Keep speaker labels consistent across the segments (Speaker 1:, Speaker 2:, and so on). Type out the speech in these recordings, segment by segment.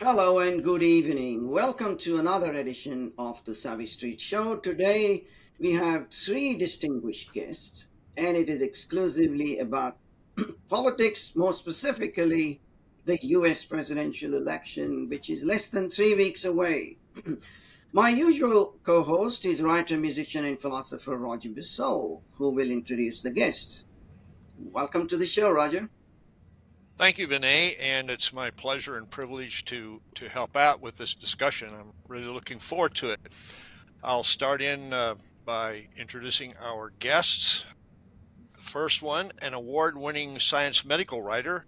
Speaker 1: Hello and good evening. Welcome to another edition of the Savvy Street Show. Today we have three distinguished guests, and it is exclusively about politics, more specifically the US presidential election, which is less than 3 weeks away. My usual co host is writer, musician, and philosopher Roger Bissell, who will introduce the guests. Welcome to the show, Roger.
Speaker 2: Thank you, Vinay, and it's my pleasure and privilege to help out with this discussion. I'm really looking forward to it. I'll start in by introducing our guests. The first one, an award-winning science medical writer,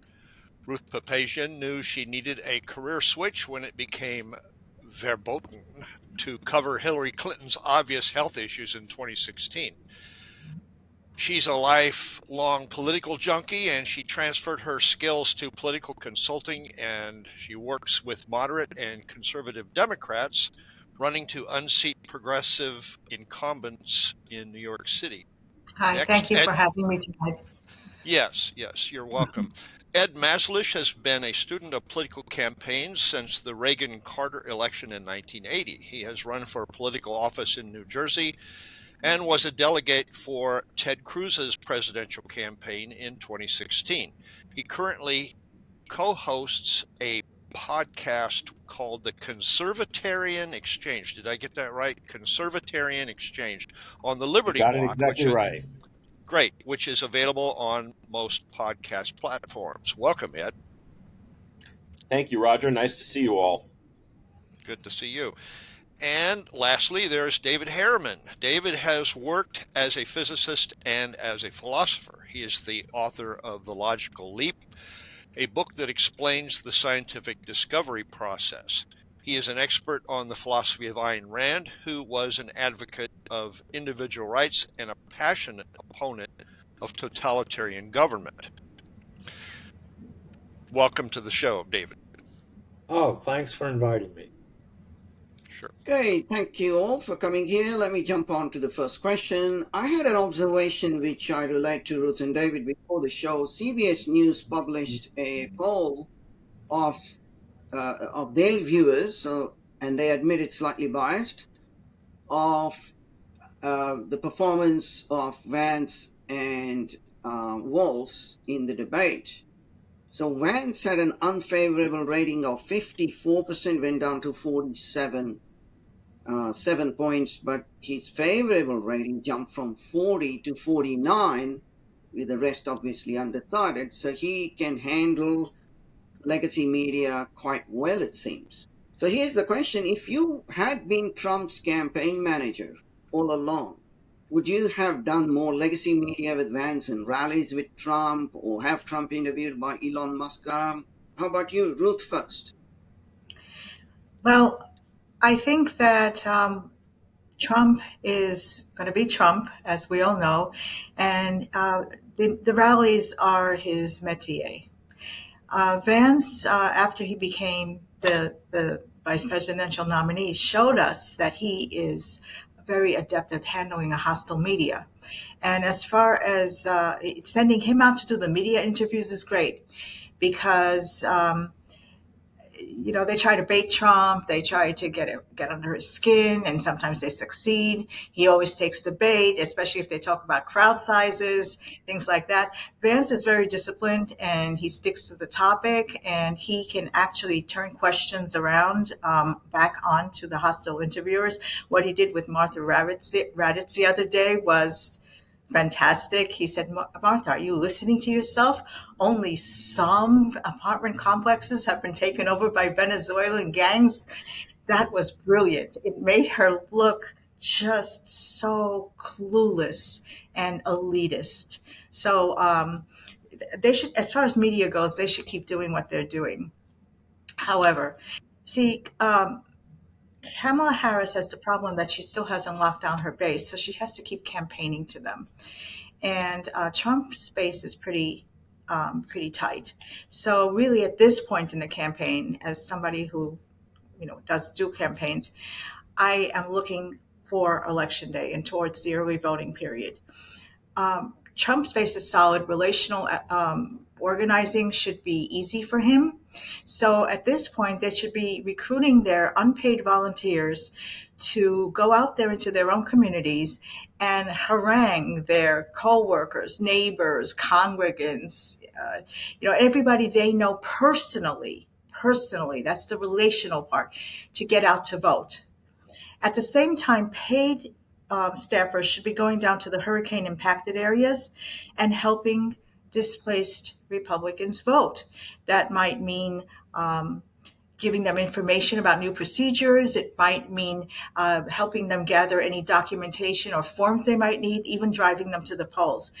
Speaker 2: Ruth Papazian, knew she needed a career switch when it became verboten to cover Hillary Clinton's obvious health issues in 2016. She's a lifelong political junkie, and she transferred her skills to political consulting, and she works with moderate and conservative Democrats running to unseat progressive incumbents in New York City.
Speaker 3: Hi,
Speaker 2: Next,
Speaker 3: thank you
Speaker 2: Ed.
Speaker 3: for having me tonight.
Speaker 2: Yes, you're welcome. Ed Mazlish has been a student of political campaigns since the Reagan-Carter election in 1980. He has run for political office in New Jersey and was a delegate for Ted Cruz's presidential campaign in 2016. He currently co-hosts a podcast called the Conservatarian Exchange. Did I get that right? Conservatarian Exchange on the Liberty
Speaker 4: You got it
Speaker 2: Block,
Speaker 4: exactly right.
Speaker 2: great, which is available on most podcast platforms. Welcome, Ed.
Speaker 4: Thank you, Roger. Nice to see you all.
Speaker 2: Good to see you. And lastly, there's David Harriman. David has worked as a physicist and as a philosopher. He is the author of The Logical Leap, a book that explains the scientific discovery process. He is an expert on the philosophy of Ayn Rand, who was an advocate of individual rights and a passionate opponent of totalitarian government. Welcome to the show, David.
Speaker 5: Oh, thanks for inviting me.
Speaker 2: Sure.
Speaker 1: Okay, thank you all for coming here. Let me jump on to the first question. I had an observation which I relate to Ruth and David before the show. CBS News published a poll of their viewers, and they admit it's slightly biased, of the performance of Vance and Walz in the debate. So Vance had an unfavorable rating of 54%, went down to 47. 7 points, but his favorable rating jumped from 40 to 49, with the rest obviously undecided. So he can handle legacy media quite well, it seems. So here's the question: if you had been Trump's campaign manager all along, would you have done more legacy media with Vance and rallies with Trump, or have Trump interviewed by Elon Musk? How about you, Ruth, first?
Speaker 3: Well, I think that Trump is going to be Trump, as we all know, and the rallies are his métier. Vance, after he became the vice presidential nominee, showed us that he is very adept at handling a hostile media. And as far as sending him out to do the media interviews is great, because they try to bait Trump, they try to get under his skin, and sometimes they succeed. He always takes the bait, especially if they talk about crowd sizes, things like that. Vance is very disciplined, and he sticks to the topic, and he can actually turn questions around back onto the hostile interviewers. What he did with Martha Raddatz the other day was fantastic. He said, Martha, are you listening to yourself? Only some apartment complexes have been taken over by Venezuelan gangs. That was brilliant. It made her look just so clueless and elitist. So they should, as far as media goes, they should keep doing what they're doing. However, see, Kamala Harris has the problem that she still hasn't locked down her base, so she has to keep campaigning to them. And Trump's base is pretty tight. So really, at this point in the campaign, as somebody who does do campaigns, I am looking for Election Day and towards the early voting period. Trump's base is solid. Relational organizing should be easy for him. So at this point, they should be recruiting their unpaid volunteers to go out there into their own communities and harangue their co-workers, neighbors, congregants, everybody they know personally. Personally, that's the relational part, to get out to vote. At the same time, paid staffers should be going down to the hurricane impacted areas and helping displaced Republicans vote. That might mean giving them information about new procedures. It might mean helping them gather any documentation or forms they might need, even driving them to the polls.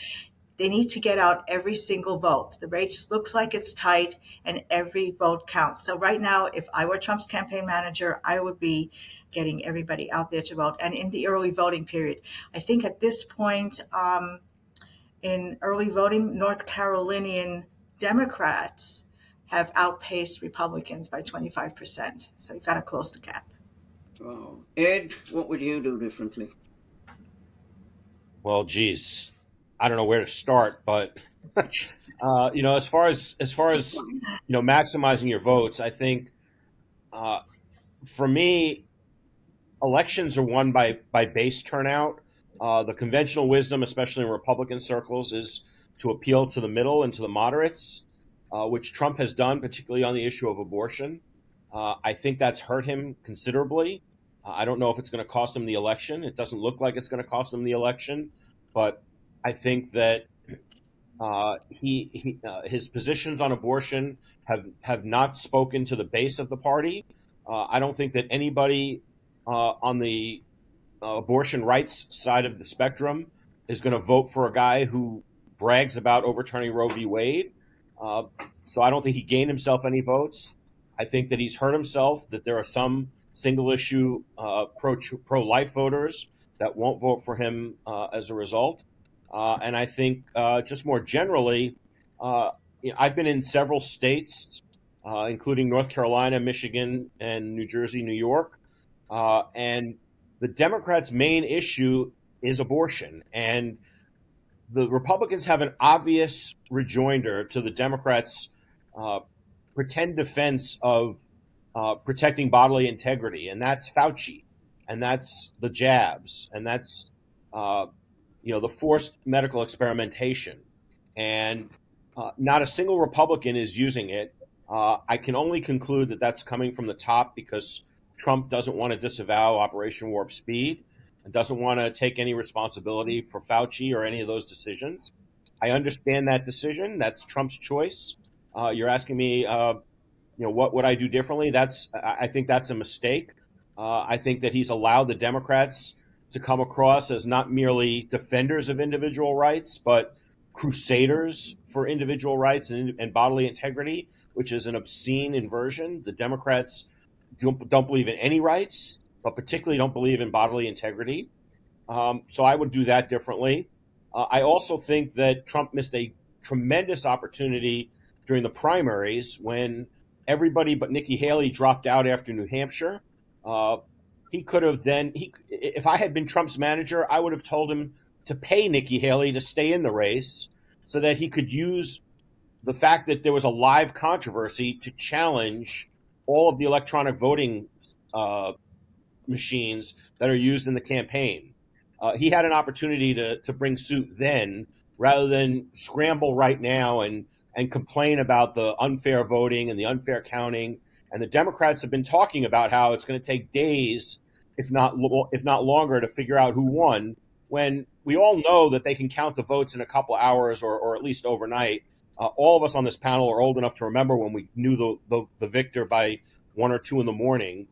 Speaker 3: They need to get out every single vote. The race looks like it's tight, and every vote counts. So right now, if I were Trump's campaign manager, I would be getting everybody out there to vote. And in the early voting period, I think at this point in early voting, North Carolinian Democrats have outpaced Republicans by 25%. So you've got to close the gap.
Speaker 1: Wow. Ed, what would you do differently?
Speaker 4: Well, geez, I don't know where to start, but as far as maximizing your votes, I think for me, elections are won by base turnout. The conventional wisdom, especially in Republican circles, is to appeal to the middle and to the moderates, which Trump has done, particularly on the issue of abortion. I think that's hurt him considerably. I don't know if it's going to cost him the election. It doesn't look like it's going to cost him the election, but I think that his positions on abortion have not spoken to the base of the party. I don't think that anybody on the abortion rights side of the spectrum is going to vote for a guy who brags about overturning Roe v. Wade. So I don't think he gained himself any votes. I think that he's hurt himself, that there are some single issue pro-life voters that won't vote for him as a result. And I think just more generally, I've been in several states, including North Carolina, Michigan, and New Jersey, New York. And the Democrats' main issue is abortion. And the Republicans have an obvious rejoinder to the Democrats' pretend defense of protecting bodily integrity. And that's Fauci. And that's the jabs. And that's the forced medical experimentation. And not a single Republican is using it. I can only conclude that that's coming from the top because Trump doesn't want to disavow Operation Warp Speed and doesn't want to take any responsibility for Fauci or any of those decisions. I understand that decision. That's Trump's choice. You're asking me, what would I do differently? I think that's a mistake. I think that he's allowed the Democrats to come across as not merely defenders of individual rights, but crusaders for individual rights and bodily integrity, which is an obscene inversion. The Democrats don't believe in any rights, but particularly don't believe in bodily integrity. So I would do that differently. I also think that Trump missed a tremendous opportunity during the primaries when everybody but Nikki Haley dropped out after New Hampshire. He could have if I had been Trump's manager, I would have told him to pay Nikki Haley to stay in the race so that he could use the fact that there was a live controversy to challenge all of the electronic voting machines that are used in the campaign. He had an opportunity to bring suit then rather than scramble right now and complain about the unfair voting and the unfair counting. And the Democrats have been talking about how it's going to take days, if not longer, to figure out who won, when we all know that they can count the votes in a couple hours or at least overnight. All of us on this panel are old enough to remember when we knew the victor by 1 or 2 in the morning.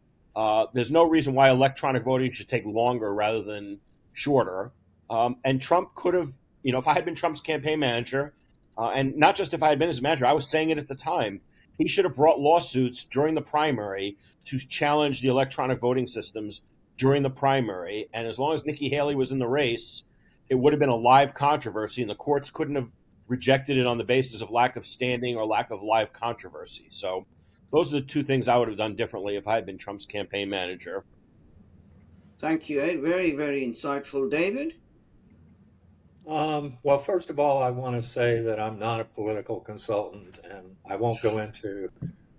Speaker 4: There's no reason why electronic voting should take longer rather than shorter. And Trump could have, if I had been Trump's campaign manager, and not just if I had been his manager, I was saying it at the time, he should have brought lawsuits during the primary to challenge the electronic voting systems during the primary. And as long as Nikki Haley was in the race, it would have been a live controversy, and the courts couldn't have rejected it on the basis of lack of standing or lack of live controversy. So those are the two things I would have done differently if I had been Trump's campaign manager.
Speaker 1: Thank you, Ed. Very, very insightful. David?
Speaker 5: Well, first of all, I want to say that I'm not a political consultant and I won't go into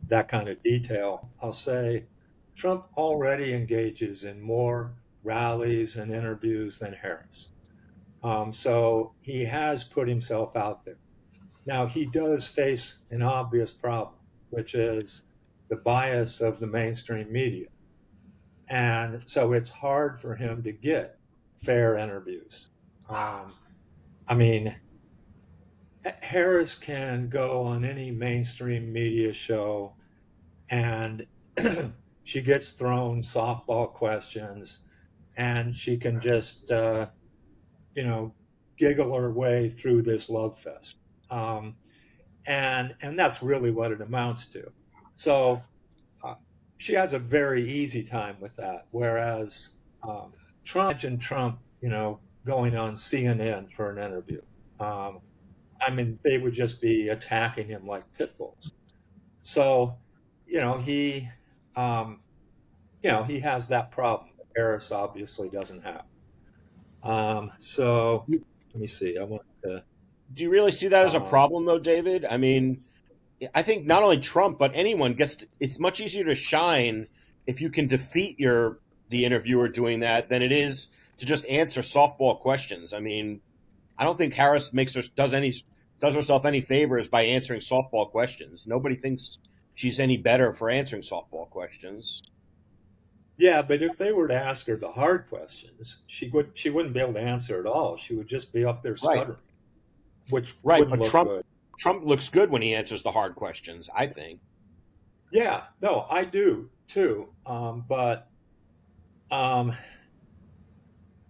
Speaker 5: that kind of detail. I'll say Trump already engages in more rallies and interviews than Harris. So he has put himself out there. Now, he does face an obvious problem, which is the bias of the mainstream media. And so it's hard for him to get fair interviews. I mean, Harris can go on any mainstream media show and she gets thrown softball questions and she can just, you know, giggle her way through this love fest. Um, and that's really what it amounts to. So uh, she has a very easy time with that. Whereas imagine Trump, going on CNN for an interview. Um, I mean, they would just be attacking him like pit bulls. So, you know, he, um, he has that problem that Harris obviously doesn't have. So let me see. I want to.
Speaker 4: Do you really see that as a
Speaker 5: Um,
Speaker 4: problem, though, David? I mean, I think not only Trump but anyone it's much easier to shine if you can defeat the interviewer doing that than it is to just answer softball questions. I mean, I don't think Harris does herself any favors by answering softball questions. Nobody thinks she's any better for answering softball questions.
Speaker 5: yeah, but if they were to ask her the hard questions, she wouldn't be able to answer at all. She would just be up there
Speaker 4: Right.
Speaker 5: stuttering, which
Speaker 4: Right,
Speaker 5: wouldn't
Speaker 4: but
Speaker 5: look good.
Speaker 4: Trump looks good when he answers the hard questions, I think.
Speaker 5: Yeah, no, I do too. But um,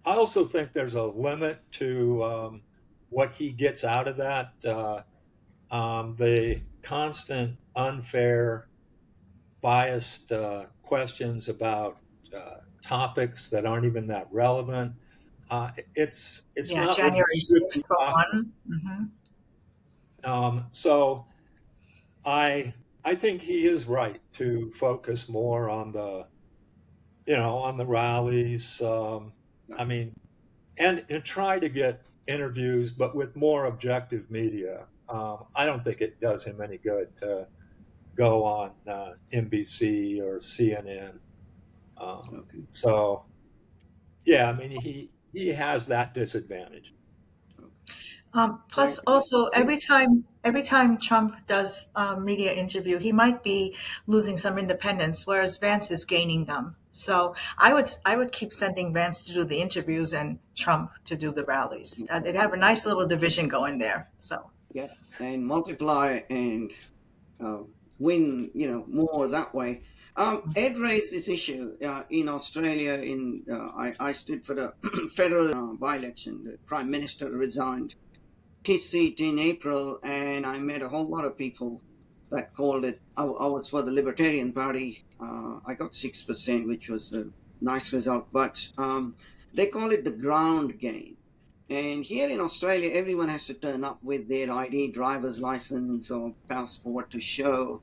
Speaker 5: I also think there's a limit to what he gets out of that. The constant, unfair, biased questions about topics that aren't even that relevant. It's
Speaker 3: Yeah,
Speaker 5: not what
Speaker 3: January
Speaker 5: should
Speaker 3: 6th
Speaker 5: be
Speaker 3: for
Speaker 5: talking
Speaker 3: one. Hmm.
Speaker 5: So I think he is right to focus more on the rallies. I mean, and try to get interviews, but with more objective media. I don't think it does him any good to go on NBC or CNN.
Speaker 1: Okay.
Speaker 5: So yeah, I mean he has that disadvantage.
Speaker 3: Plus,
Speaker 1: Right.
Speaker 3: also every time Trump does a media interview, he might be losing some independence, whereas Vance is gaining them. So I would keep sending Vance to do the interviews and Trump to do the rallies. They'd have a nice little division going there. So
Speaker 1: Yeah, and multiply and uh, win, more that way. Ed raised this issue in Australia. I stood for the federal by-election. The prime minister resigned his seat in April, and I met a whole lot of people that called it. I was for the Libertarian Party. I got 6%, which was a nice result, but they call it the ground game. And here in Australia, everyone has to turn up with their ID, driver's license, or passport to show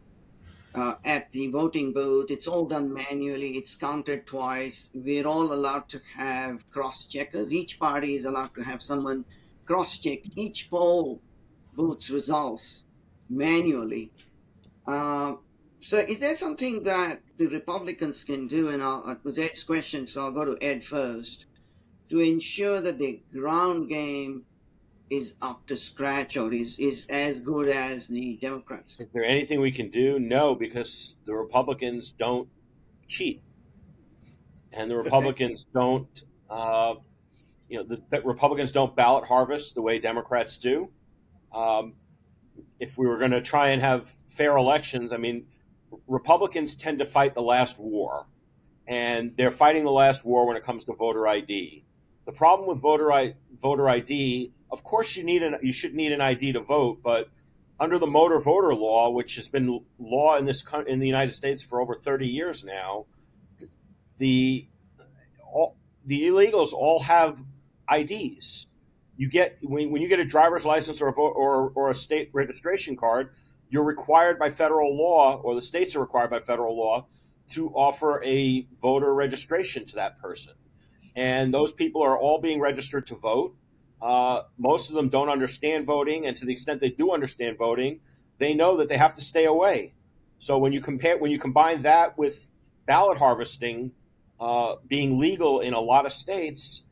Speaker 1: at the voting booth. It's all done manually. It's counted twice. We're all allowed to have cross checkers. Each party is allowed to have someone cross check each poll booth's results manually. Uh, so, is there something that the Republicans can do? And it was Ed's question, so I'll go to Ed first, to ensure that the ground game is up to scratch or is as good as the Democrats?
Speaker 4: Is there anything we can do? No, because the Republicans don't cheat, and the
Speaker 1: Okay.
Speaker 4: Republicans don't. The Republicans don't ballot harvest the way Democrats do. Um, if we were going to try and have fair elections, I mean, Republicans tend to fight the last war, and they're fighting the last war when it comes to voter ID. The problem with voter ID, of course, you should need an ID to vote, but under the motor voter law, which has been law in the United States for over 30 years now, the all, the illegals all have IDs. You get when you get a driver's license or a state registration card, you're required by federal law, or the states are required by federal law, to offer a voter registration to that person. And those people are all being registered to vote. Most of them don't understand voting, and to the extent they do understand voting, they know that they have to stay away. So when you combine that with ballot harvesting being legal in a lot of states,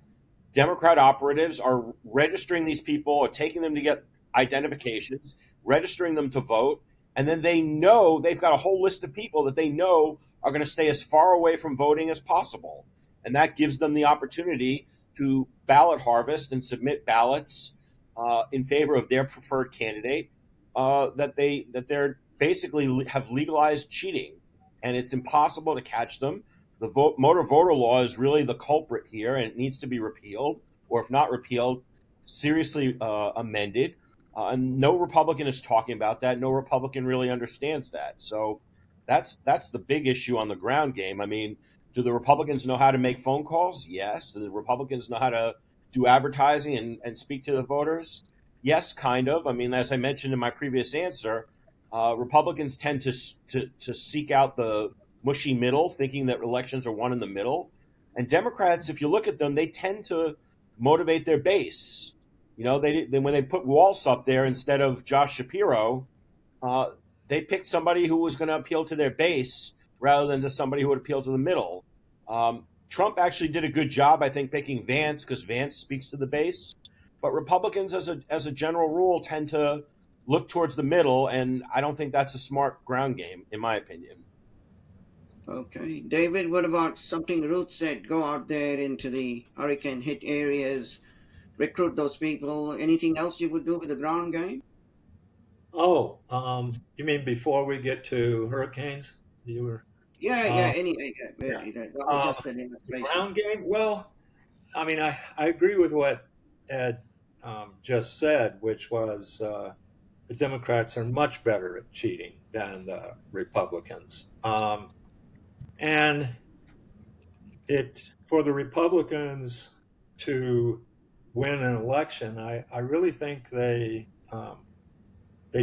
Speaker 4: Democrat operatives are registering these people or taking them to get identifications, registering them to vote, and then they know they've got a whole list of people that they know are going to stay as far away from voting as possible. And that gives them the opportunity to ballot harvest and submit ballots in favor of their preferred candidate they're basically have legalized cheating, and it's impossible to catch them. The motor voter law is really the culprit here, and it needs to be repealed, or if not repealed, seriously amended. And no Republican is talking about that. No Republican really understands that. So that's the big issue on the ground game. I mean, do the Republicans know how to make phone calls? Yes. Do the Republicans know how to do advertising and speak to the voters? Yes, kind of. I mean, as I mentioned in my previous answer, Republicans tend to seek out the mushy middle, thinking that elections are won in the middle. And Democrats, if you look at them, they tend to motivate their base. You know, when they put Walsh up there instead of Josh Shapiro, they picked somebody who was going to appeal to their base rather than just somebody who would appeal to the middle. Trump actually did a good job, I think, picking Vance because Vance speaks to the base. But Republicans, as a general rule, tend to look towards the middle, and I don't think that's a smart ground game, in my opinion.
Speaker 1: Okay. David, what about something Ruth said? Go out there into the hurricane hit areas, recruit those people. Anything else you would do with the ground game?
Speaker 5: Oh, you mean before we get to hurricanes? You were,
Speaker 1: Yeah,
Speaker 5: um, yeah.
Speaker 1: that was just an
Speaker 5: The
Speaker 1: illustration.
Speaker 5: ground game? Well, I mean, I agree with what Ed just said, which was the Democrats are much better at cheating than the Republicans. And it for the Republicans to win an election, I really think they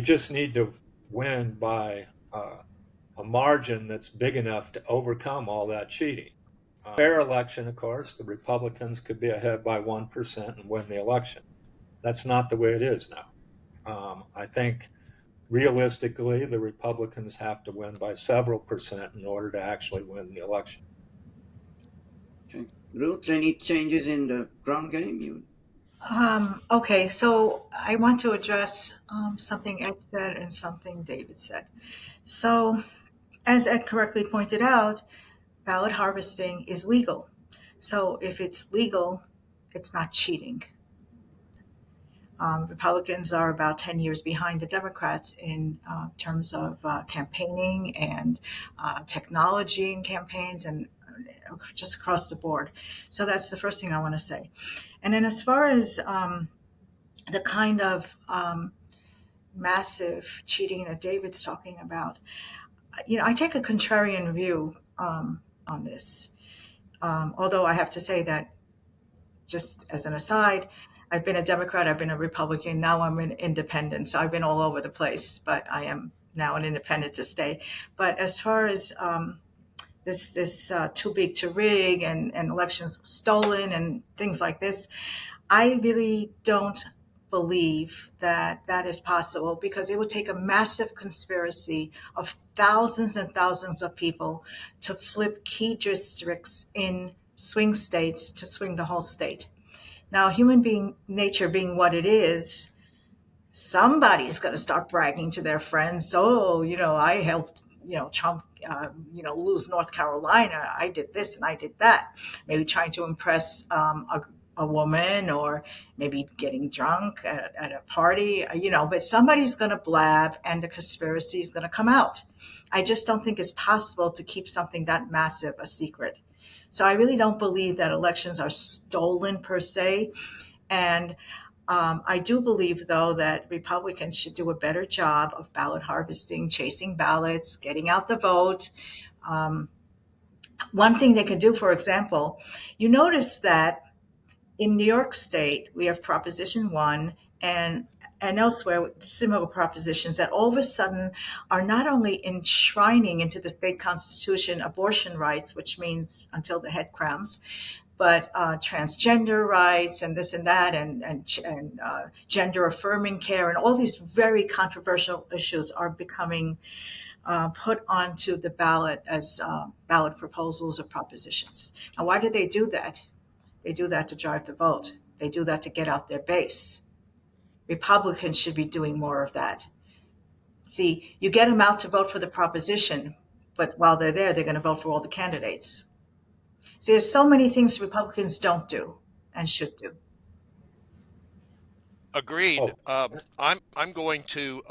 Speaker 5: just need to win by a margin that's big enough to overcome all that cheating. Fair election, of course, the Republicans could be ahead by 1% and win the election. That's not the way it is now. I think realistically, the Republicans have to win by several percent in order to actually win the election.
Speaker 1: Okay. Ruth, any changes in the ground game?
Speaker 3: Okay, so I want to address something Ed said and something David said. So, as Ed correctly pointed out, ballot harvesting is legal. So, if it's legal, it's not cheating. Republicans are about 10 years behind the Democrats in terms of campaigning and technology in campaigns and just across the board. So that's the first thing I want to say. And then as far as the kind of massive cheating that David's talking about, I take a contrarian view on this. Although I have to say that, just as an aside, I've been a Democrat, I've been a Republican, now I'm an independent. So I've been all over the place, but I am now an independent to stay. But as far as this too big to rig and elections stolen and things like this, I really don't believe that that is possible because it would take a massive conspiracy of thousands and thousands of people to flip key districts in swing states to swing the whole state. Now, nature being what it is, somebody's going to start bragging to their friends. Oh, I helped, Trump, lose North Carolina. I did this and I did that. Maybe trying to impress a woman or maybe getting drunk at a party, but somebody's going to blab and the conspiracy is going to come out. I just don't think it's possible to keep something that massive a secret. So I really don't believe that elections are stolen per se. And I do believe, though, that Republicans should do a better job of ballot harvesting, chasing ballots, getting out the vote. One thing they could do, for example, you notice that in New York State, we have Proposition 1 and elsewhere similar propositions that all of a sudden are not only enshrining into the state constitution abortion rights, which means until the head crowns, but transgender rights and this and that, and gender affirming care, and all these very controversial issues are becoming put onto the ballot as ballot proposals or propositions. Now, why do they do that? They do that to drive the vote. They do that to get out their base. Republicans should be doing more of that. See, you get them out to vote for the proposition, but while they're there, they're going to vote for all the candidates. See, there's so many things Republicans don't do and should do.
Speaker 2: Agreed.
Speaker 5: Oh,
Speaker 2: I'm going to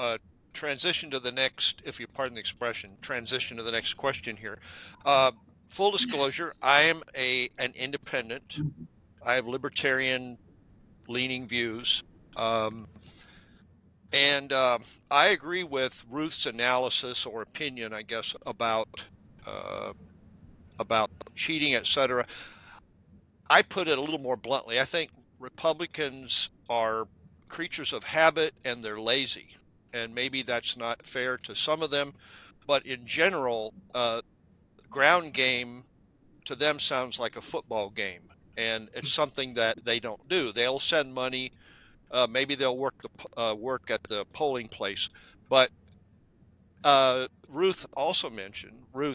Speaker 2: transition to the next, if you pardon the expression, transition to the next question here. Full disclosure, I am an independent. I have libertarian leaning views. And I agree with Ruth's analysis or opinion, I guess, about cheating, etc. I put it a little more bluntly. I think Republicans are creatures of habit and they're lazy. And maybe that's not fair to some of them, but in general, ground game to them sounds like a football game, and it's something that they don't do. They'll send money. Maybe they'll work at the polling place. But Ruth,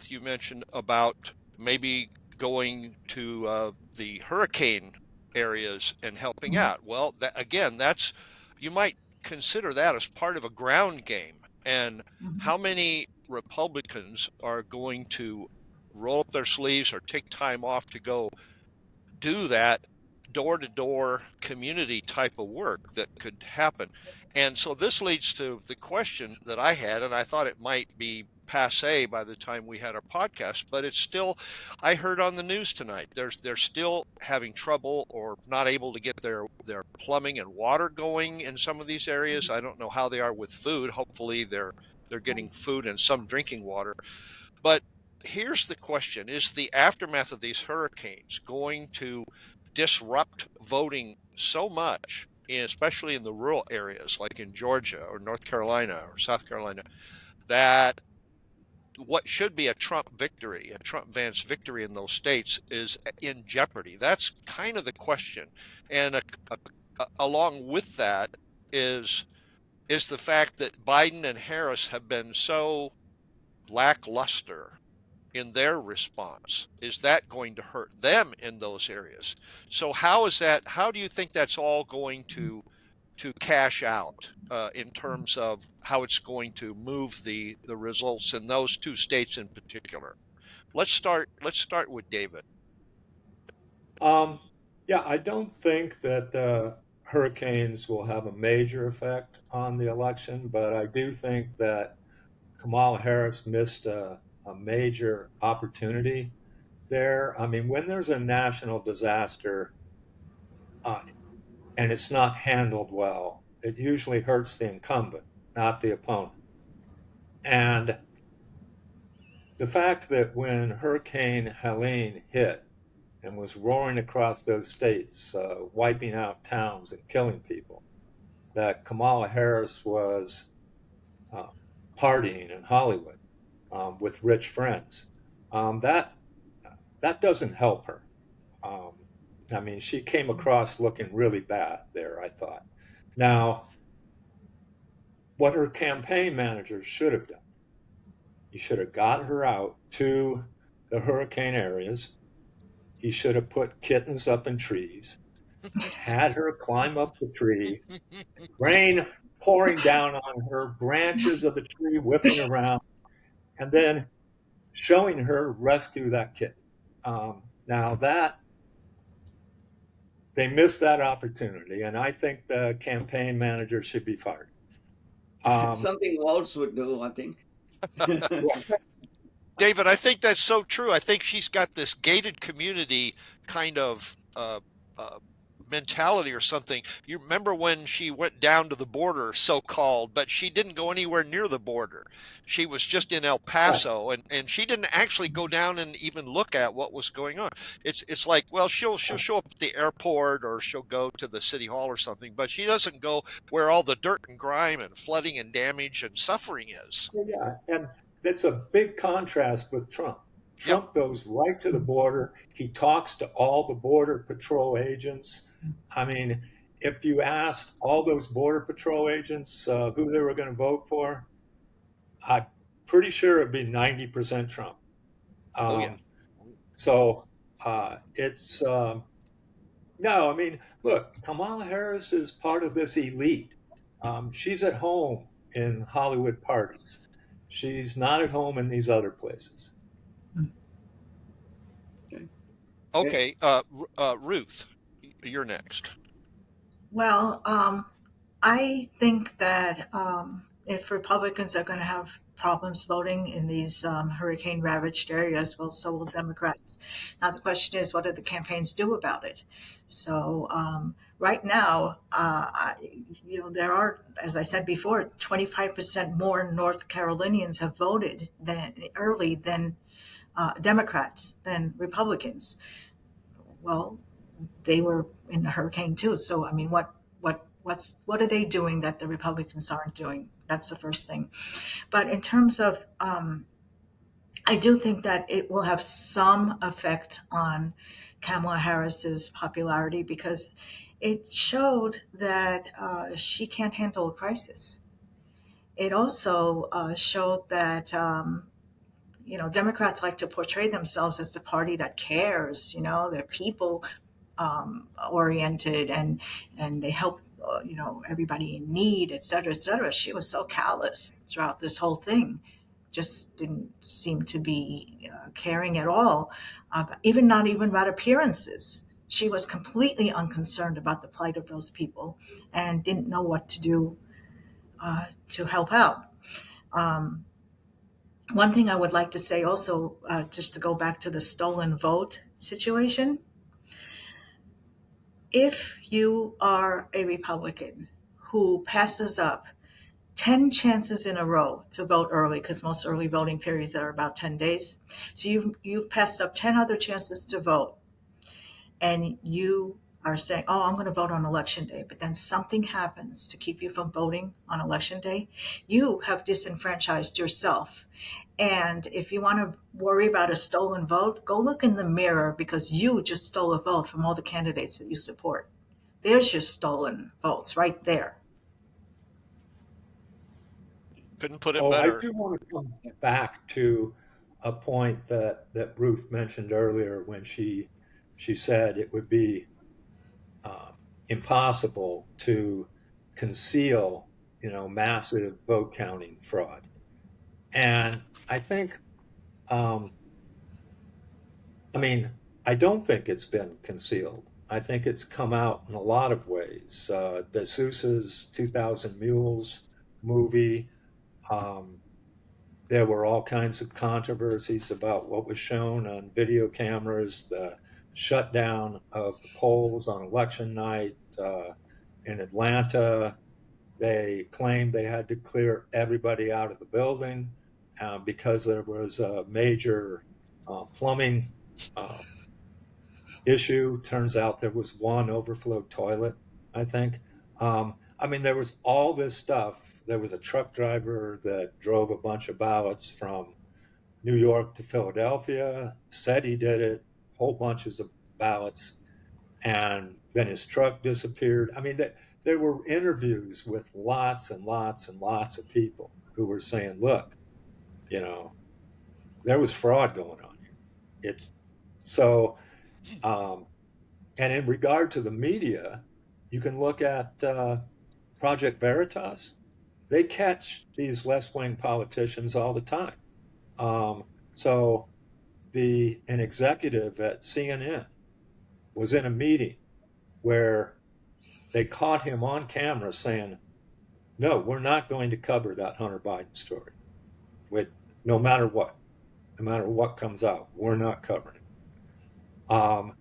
Speaker 2: you mentioned about maybe going to the hurricane areas and helping out. Well, you might consider that as part of a ground game. And how many Republicans are going to roll up their sleeves or take time off to go do that door-to-door community type of work that could happen? And so this leads to the question that I had, and I thought it might be passé by the time we had our podcast, but it's still, I heard on the news tonight, they're still having trouble or not able to get their plumbing and water going in some of these areas. I don't know how they are with food. Hopefully they're getting food and some drinking water. But here's the question: is the aftermath of these hurricanes going to disrupt voting so much, especially in the rural areas like in Georgia or North Carolina or South Carolina, that what should be a Trump Vance victory in those states is in jeopardy? That's kind of the question. And along with that is the fact that Biden and Harris have been so lackluster in their response. Is that going to hurt them in those areas? So how do you think that's all going to cash out in terms of how it's going to move the results in those two states in particular? Let's start with David.
Speaker 5: yeah, I don't think that the hurricanes will have a major effect on the election, but I do think that Kamala Harris missed a major opportunity there. I mean, when there's a national disaster and it's not handled well, it usually hurts the incumbent, not the opponent. And the fact that when Hurricane Helene hit and was roaring across those states, wiping out towns and killing people, that Kamala Harris was partying in Hollywood with rich friends, that doesn't help her. I mean, she came across looking really bad there, I thought. Now, what her campaign managers should have done, he should have got her out to the hurricane areas. He should have put kittens up in trees, had her climb up the tree, rain pouring down on her, branches of the tree whipping around, and then showing her rescue that kitten. Now that they missed that opportunity, and I think the campaign manager should be fired.
Speaker 1: Something Waltz would do, I think.
Speaker 2: David, I think that's so true. I think she's got this gated community kind of mentality or something. You remember when she went down to the border, so-called, but she didn't go anywhere near the border. She was just in El Paso, and she didn't actually go down and even look at what was going on. It's like, well, she'll show up at the airport or she'll go to the city hall or something, but she doesn't go where all the dirt and grime and flooding and damage and suffering is.
Speaker 5: Yeah, and that's a big contrast with Trump.
Speaker 2: Yep.
Speaker 5: Trump goes right to the border. He talks to all the Border Patrol agents. I mean, if you asked all those Border Patrol agents who they were going to vote for, I'm pretty sure it'd be 90% Trump.
Speaker 2: Oh yeah.
Speaker 5: So it's no, I mean, look, Kamala Harris is part of this elite. She's at home in Hollywood parties. She's not at home in these other places.
Speaker 2: Okay. Ruth, you're next.
Speaker 3: Well, I think that if Republicans are going to have problems voting in these hurricane ravaged areas, well, so will Democrats. Now, the question is, what do the campaigns do about it? So, right now, there are, as I said before, 25% more North Carolinians have voted than Democrats than Republicans. Well, they were in the hurricane too. So I mean, what are they doing that the Republicans aren't doing? That's the first thing. But in terms of, I do think that it will have some effect on Kamala Harris's popularity because it showed that she can't handle a crisis. It also showed that Democrats like to portray themselves as the party that cares. They're people oriented and they help everybody in need, et cetera, et cetera. She was so callous throughout this whole thing, just didn't seem to be caring at all, even not even about appearances. She was completely unconcerned about the plight of those people and didn't know what to do to help out. One thing I would like to say also, just to go back to the stolen vote situation, if you are a Republican who passes up 10 chances in a row to vote early, because most early voting periods are about 10 days. So you've passed up 10 other chances to vote, and you are saying, oh, I'm going to vote on election day, but then something happens to keep you from voting on election day, you have disenfranchised yourself. And if you want to worry about a stolen vote, go look in the mirror because you just stole a vote from all the candidates that you support. There's your stolen votes right there.
Speaker 2: Couldn't put it
Speaker 5: Oh, I
Speaker 2: better.
Speaker 5: do want to come back to a point that Ruth mentioned earlier when she said it would be impossible to conceal, massive vote counting fraud. And I think, I mean, I don't think it's been concealed. I think it's come out in a lot of ways. De Sousa's 2000 Mules movie, there were all kinds of controversies about what was shown on video cameras, the shutdown of the polls on election night in Atlanta. They claimed they had to clear everybody out of the building because there was a major plumbing issue. Turns out there was one overflow toilet, I think. I mean, there was all this stuff. There was a truck driver that drove a bunch of ballots from New York to Philadelphia, said he did it, whole bunches of ballots, and then his truck disappeared. I mean, there were interviews with lots and lots and lots of people who were saying, look, there was fraud going on here. It's so, and in regard to the media, you can look at Project Veritas. They catch these left-wing politicians all the time. So an executive at CNN was in a meeting where they caught him on camera saying, no, we're not going to cover that Hunter Biden story. No matter what comes out, we're not covering it.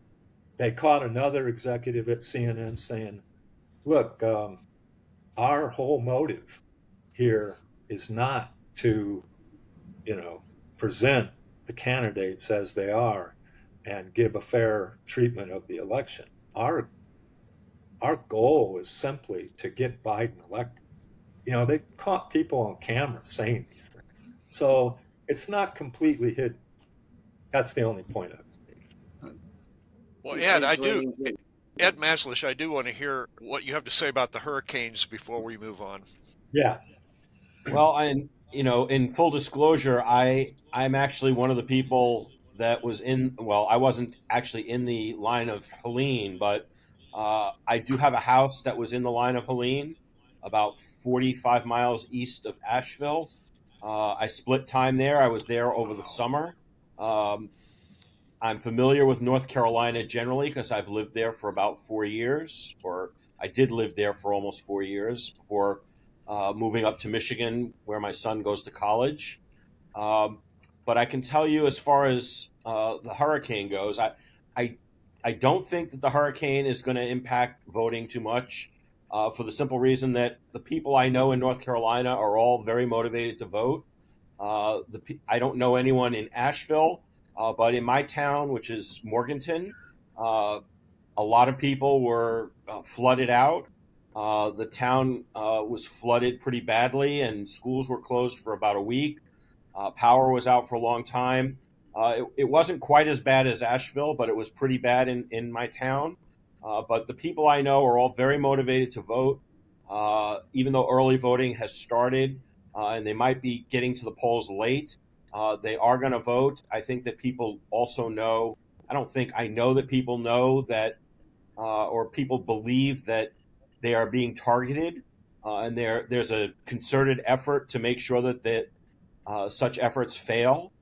Speaker 5: They caught another executive at CNN saying, look, our whole motive here is not to, present the candidates as they are and give a fair treatment of the election. Our goal is simply to get Biden elected. They caught people on camera saying these things. So it's not completely hidden. That's the only point I was making.
Speaker 2: Well, Ed, I
Speaker 1: Ed's
Speaker 2: do.
Speaker 1: waiting too.
Speaker 2: Ed Mazlish, I do want to hear what you have to say about the hurricanes before we move on.
Speaker 5: Yeah.
Speaker 4: Well, and in full disclosure, I'm actually one of the people that was in. Well, I wasn't actually in the line of Helene, but I do have a house that was in the line of Helene, about 45 miles east of Asheville. I split time there. I was there over the summer. Um, I'm familiar with North Carolina generally because I've lived there for about 4 years, or I did live there for almost 4 years before moving up to Michigan, where my son goes to college. Um, but I can tell you, as far as the hurricane goes, I, I don't think that the hurricane is going to impact voting too much, for the simple reason that the people I know in North Carolina are all very motivated to vote. I don't know anyone in Asheville, but in my town, which is Morganton, uh, a lot of people were flooded out. The town was flooded pretty badly, and schools were closed for about a week. Power was out for a long time. It wasn't quite as bad as Asheville, but it was pretty bad in my town. But the people I know are all very motivated to vote, even though early voting has started, and they might be getting to the polls late. They are going to vote. I think that people also know. I don't think I know that people know that, or people believe that they are being targeted, and there's a concerted effort to make sure that such efforts fail.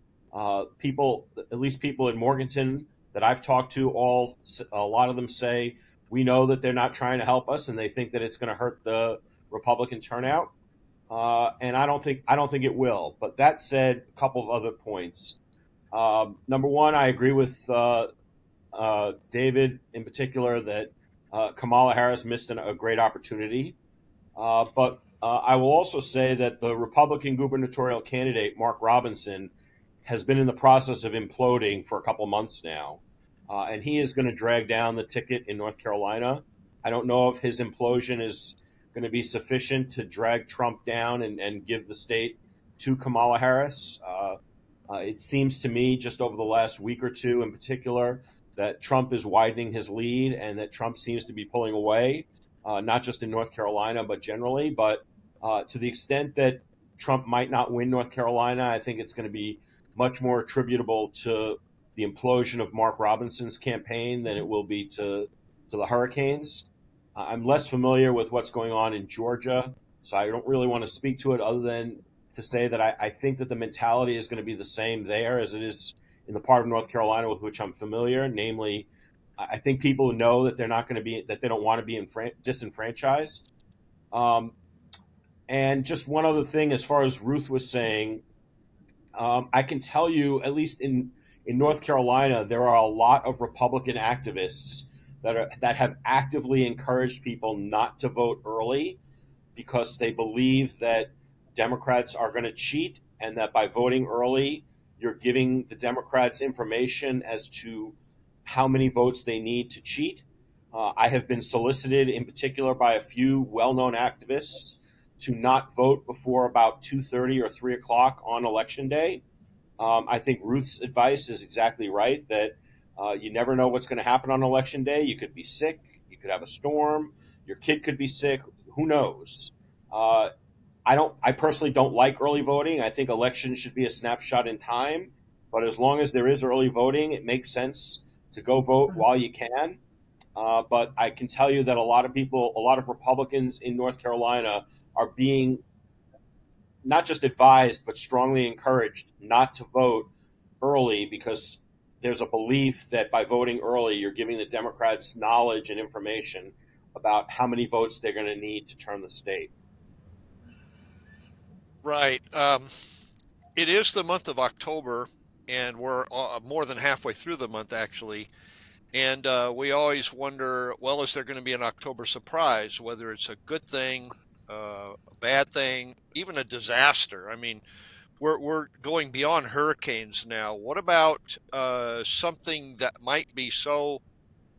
Speaker 4: People, at least people in Morganton that I've talked to, a lot of them say we know that they're not trying to help us, and they think that it's going to hurt the Republican turnout. And I don't think it will. But that said, a couple of other points. Number one, I agree with David in particular that Kamala Harris missed a great opportunity. But I will also say that the Republican gubernatorial candidate, Mark Robinson, has been in the process of imploding for a couple months now. And he is going to drag down the ticket in North Carolina. I don't know if his implosion is going to be sufficient to drag Trump down and give the state to Kamala Harris. It seems to me, just over the last week or two in particular, that Trump is widening his lead and that Trump seems to be pulling away, not just in North Carolina, but generally. But to the extent that Trump might not win North Carolina, I think it's going to be much more attributable to the implosion of Mark Robinson's campaign than it will be to the Hurricanes. I'm less familiar with what's going on in Georgia, so I don't really want to speak to it other than to say that I think that the mentality is going to be the same there as it is in the part of North Carolina with which I'm familiar. Namely, I think people know that they're not going to be, that they don't want to be disenfranchised. Um, and just one other thing, as far as Ruth was saying, I can tell you, at least in North Carolina, there are a lot of Republican activists that have actively encouraged people not to vote early because they believe that Democrats are going to cheat and that by voting early, you're giving the Democrats information as to how many votes they need to cheat. I have been solicited in particular by a few well-known activists to not vote before about 2:30 or 3 o'clock on election day. I think Ruth's advice is exactly right that you never know what's going to happen on election day. You could be sick, you could have a storm, your kid could be sick. Who knows? Uh, I personally don't like early voting. I think elections should be a snapshot in time. But as long as there is early voting, it makes sense to go vote while you can. But I can tell you that a lot of people, a lot of Republicans in North Carolina are being not just advised, but strongly encouraged not to vote early because there's a belief that by voting early, you're giving the Democrats knowledge and information about how many votes they're going to need to turn the state.
Speaker 2: Right. It is the month of October, and we're more than halfway through the month, actually. And we always wonder, well, is there going to be an October surprise, whether it's a good thing, a bad thing, even a disaster? I mean, we're going beyond hurricanes now. What about something that might be so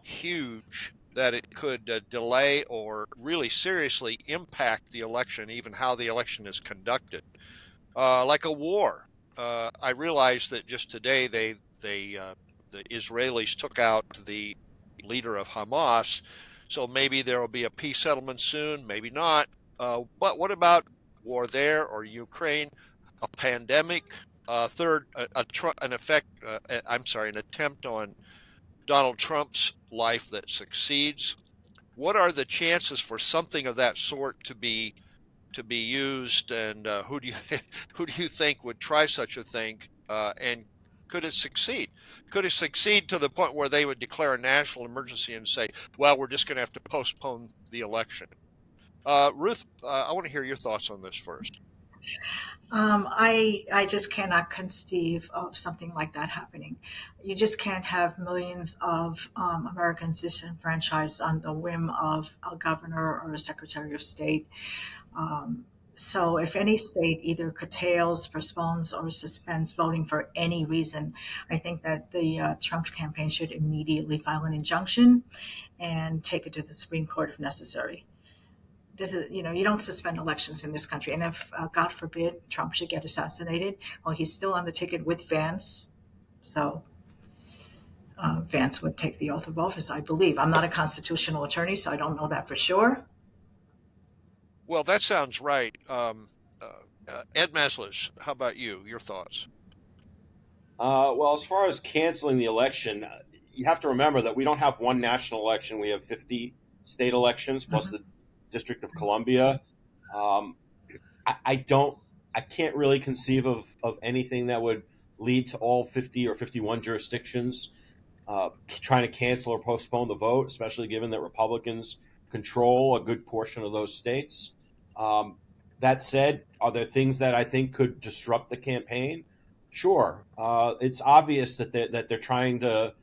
Speaker 2: huge that it could delay or really seriously impact the election, even how the election is conducted, like a war? I realize that just today the Israelis took out the leader of Hamas, so maybe there will be a peace settlement soon, maybe not. But what about war there or Ukraine, a pandemic, third, an effect? I'm sorry, an attempt on Donald Trump's life that succeeds. What are the chances for something of that sort to be used, and who do you who do you think would try such a thing? And could it succeed? Could it succeed to the point where they would declare a national emergency and say, "Well, we're just going to have to postpone the election"? Ruth, I want to hear your thoughts on this first.
Speaker 3: I just cannot conceive of something like that happening. You just can't have millions of Americans disenfranchised on the whim of a governor or a secretary of state. So if any state either curtails, postpones, or suspends voting for any reason, I think that the Trump campaign should immediately file an injunction and take it to the Supreme Court if necessary. This is, you don't suspend elections in this country. And if, God forbid, Trump should get assassinated, well, he's still on the ticket with Vance. So Vance would take the oath of office, I believe. I'm not a constitutional attorney, so I don't know that for sure.
Speaker 2: Well, that sounds right. Ed Mazlish, how about you? Your thoughts?
Speaker 4: Well, as far as canceling the election, you have to remember that we don't have one national election. We have 50 state elections plus the District of Columbia. I can't really conceive of anything that would lead to all 50 or 51 jurisdictions trying to cancel or postpone the vote, especially given that Republicans control a good portion of those states. That said, are there things that I think could disrupt the campaign? Sure. It's obvious that they're trying to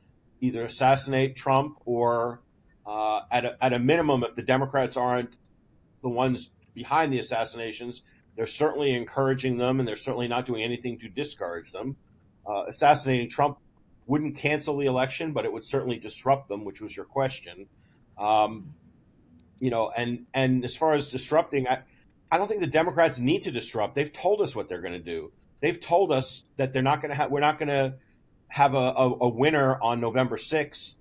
Speaker 4: either assassinate Trump or, at a minimum, if the Democrats aren't the ones behind the assassinations, they're certainly encouraging them, and they're certainly not doing anything to discourage them. Assassinating Trump wouldn't cancel the election, but it would certainly disrupt them, which was your question. And as far as disrupting, I don't think the Democrats need to disrupt. They've told us what they're going to do. They've told us that they're not going to have. We're not going to have a winner on November 6th.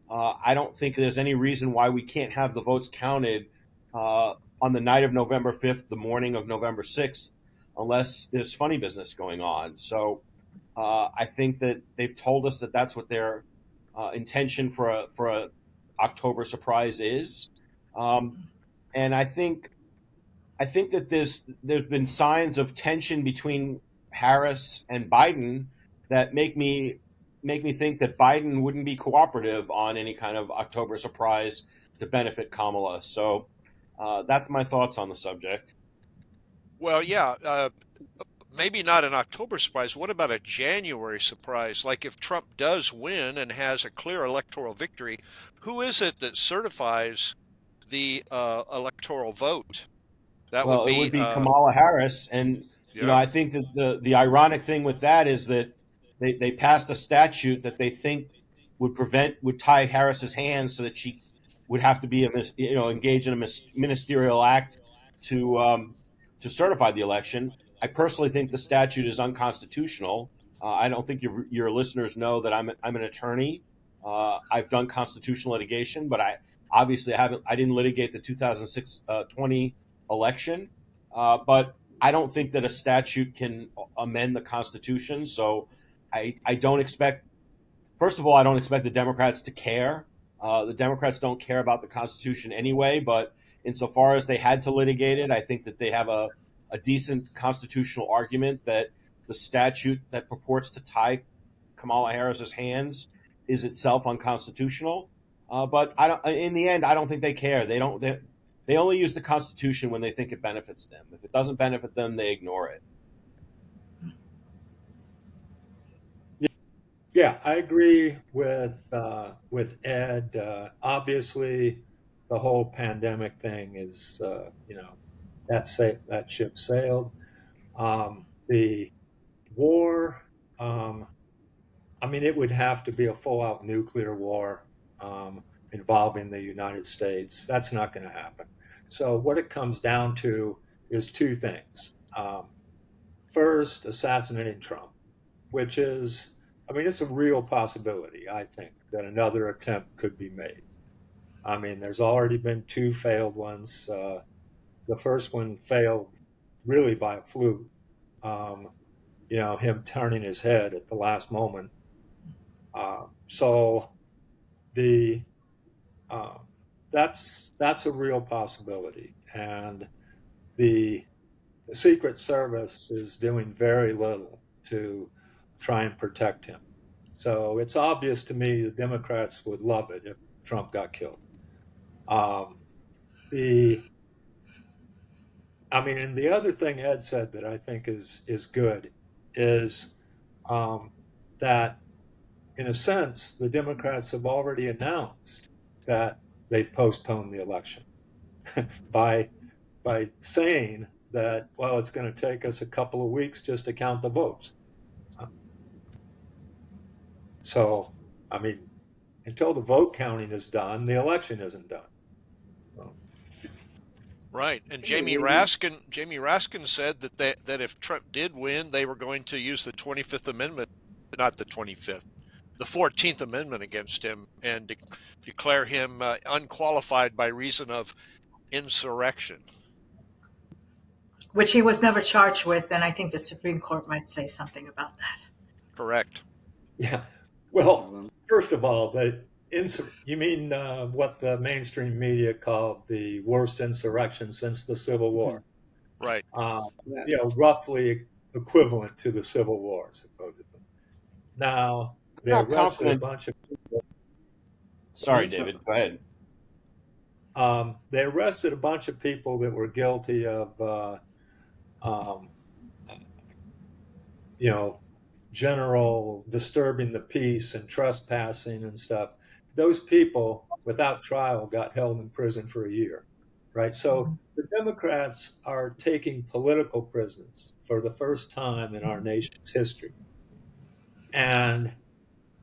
Speaker 4: I don't think there's any reason why we can't have the votes counted on the night of November 5th, the morning of November 6th, unless there's funny business going on. So I think that they've told us that that's what their intention for a October surprise is, and I think that there's been signs of tension between Harris and Biden that make me think that Biden wouldn't be cooperative on any kind of October surprise to benefit Kamala. So that's my thoughts on the subject.
Speaker 2: Well, yeah, maybe not an October surprise. What about a January surprise? Like if Trump does win and has a clear electoral victory, who is it that certifies the electoral vote? That
Speaker 4: Well,
Speaker 2: would
Speaker 4: it would
Speaker 2: be,
Speaker 4: be Kamala Harris, and
Speaker 2: yeah.
Speaker 4: I think that the ironic thing with that is that they passed a statute that they think would tie Harris's hands so that she would have to be engage in a ministerial act to certify the election. I personally think the statute is unconstitutional. I don't think your listeners know that I'm an attorney. I've done constitutional litigation, but I didn't litigate the 2020 election. But I don't think that a statute can amend the Constitution. So I don't expect. First of all, I don't expect the Democrats to care. The Democrats don't care about the Constitution anyway, but insofar as they had to litigate it, I think that they have a decent constitutional argument that the statute that purports to tie Kamala Harris's hands is itself unconstitutional. But in the end, I don't think they care. They only use the Constitution when they think it benefits them. If it doesn't benefit them, they ignore it.
Speaker 5: Yeah, I agree with Ed. Obviously, the whole pandemic thing is, that ship sailed. The war, it would have to be a full-out nuclear war involving the United States. That's not going to happen. So what it comes down to is two things. First, assassinating Trump, which is I mean, it's a real possibility, I think, that another attempt could be made. I mean, there's already been two failed ones. The first one failed really by a fluke. Um, him turning his head at the last moment. So the uh, that's a real possibility, and the Secret Service is doing very little to try and protect him. So it's obvious to me the Democrats would love it if Trump got killed. Um, the I mean, and the other thing Ed said that I think is good is um, that, in a sense, the Democrats have already announced that they've postponed the election by saying that, well, it's going to take us a couple of weeks just to count the votes. So, I mean, until the vote counting is done, the election isn't done. So,
Speaker 2: Right, and
Speaker 1: Hey,
Speaker 2: Jamie Raskin said that if Trump did win, they were going to use the 25th Amendment, not the 25th, the 14th Amendment against him and declare him unqualified by reason of insurrection.
Speaker 3: which he was never charged with, and I think the Supreme Court might say something about that.
Speaker 2: Correct.
Speaker 5: yeah. Well, first of all, you mean what the mainstream media called the worst insurrection since the Civil War?
Speaker 2: Right.
Speaker 1: Yeah.
Speaker 5: Roughly equivalent to the Civil War, supposedly. Now, they
Speaker 4: Not
Speaker 5: arrested a
Speaker 4: confident.
Speaker 5: bunch of
Speaker 4: Sorry, David. Go ahead.
Speaker 5: they arrested a bunch of people that were guilty of, you know, general disturbing the peace and trespassing and stuff. Those people, without trial, got held in prison for a year, right? So the Democrats are taking political prisoners for the first time in our nation's history. And